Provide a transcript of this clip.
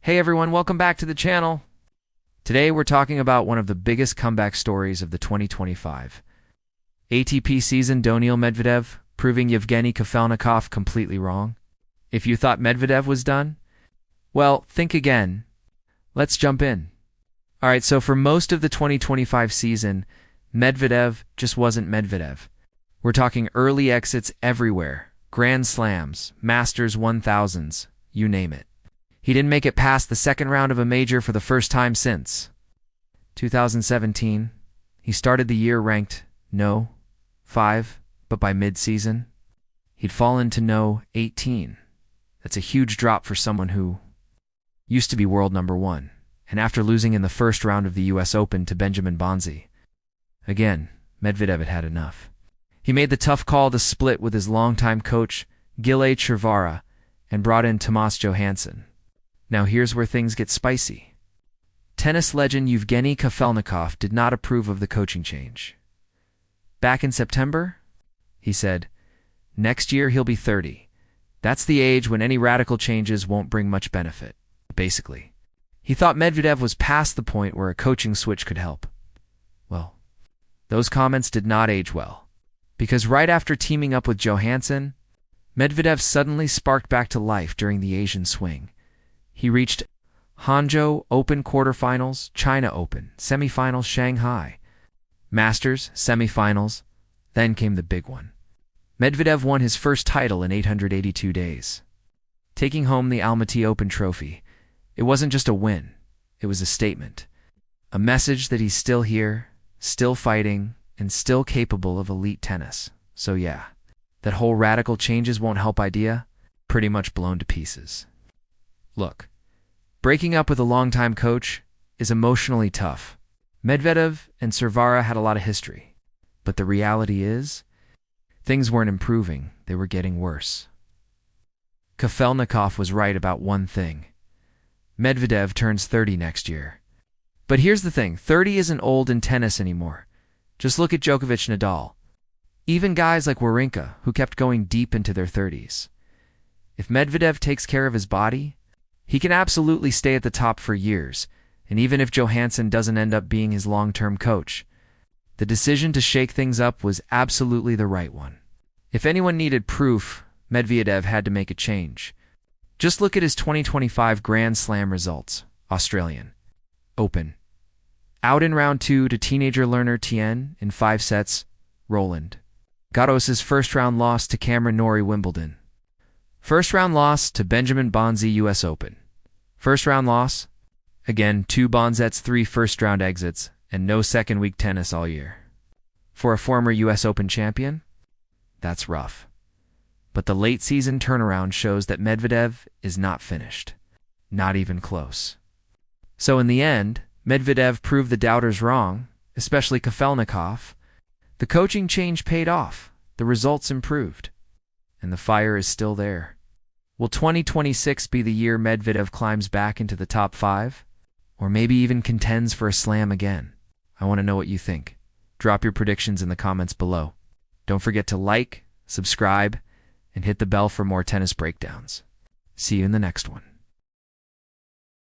Hey everyone, welcome back to the channel. Today we're talking about one of the biggest comeback stories of the 2025 ATP season, Daniil Medvedev proving Yevgeny Kafelnikov completely wrong. If you thought Medvedev was done, well, think again. Let's jump in. Alright, so for most of the 2025 season, Medvedev just wasn't Medvedev. We're talking early exits everywhere, Grand Slams, Masters 1000s, you name it. He didn't make it past the second round of a major for the first time since 2017. He started the year ranked no. 5, but by mid-season, he'd fallen to no. 18. That's a huge drop for someone who used to be world number 1, and after losing in the first round of the US Open to Benjamin Bonzi. Again, Medvedev had enough. He made the tough call to split with his longtime coach, Gile Chirvara, and brought in Tomas Johansson. Now here's where things get spicy. Tennis legend Yevgeny Kafelnikov did not approve of the coaching change. Back in September, he said, next year he'll be 30. That's the age when any radical changes won't bring much benefit, basically. He thought Medvedev was past the point where a coaching switch could help. Well, those comments did not age well, because right after teaming up with Johansson, Medvedev suddenly sparked back to life during the Asian swing. He reached Hangzhou Open quarterfinals, China Open, semifinals, Shanghai, Masters, semifinals, then came the big one. Medvedev won his first title in 882 days. Taking home the Almaty Open trophy, it wasn't just a win, it was a statement. A message that he's still here, still fighting, and still capable of elite tennis. So yeah, that whole radical changes won't help idea, pretty much blown to pieces. Look, breaking up with a longtime coach is emotionally tough. Medvedev and Chirvara had a lot of history. But the reality is, things weren't improving, they were getting worse. Kafelnikov was right about one thing. Medvedev turns 30 next year. But here's the thing, 30 isn't old in tennis anymore. Just look at Djokovic, Nadal. Even guys like Wawrinka, who kept going deep into their 30s. If Medvedev takes care of his body, he can absolutely stay at the top for years, and even if Johansson doesn't end up being his long-term coach, the decision to shake things up was absolutely the right one. If anyone needed proof, Medvedev had to make a change. Just look at his 2025 Grand Slam results. Australian Open. Out in round 2 to teenager learner Tien in 5 sets, Roland. Garros's first-round loss to Cameron Norrie, Wimbledon. First-round loss to Benjamin Bonzi, US Open. First-round loss, again 2 Bonzets, 3 first-round exits, and no second-week tennis all year. For a former US Open champion, that's rough. But the late-season turnaround shows that Medvedev is not finished. Not even close. So in the end, Medvedev proved the doubters wrong, especially Kafelnikov. The coaching change paid off, the results improved, and the fire is still there. Will 2026 be the year Medvedev climbs back into the top 5? Or maybe even contends for a slam again? I want to know what you think. Drop your predictions in the comments below. Don't forget to like, subscribe, and hit the bell for more tennis breakdowns. See you in the next one.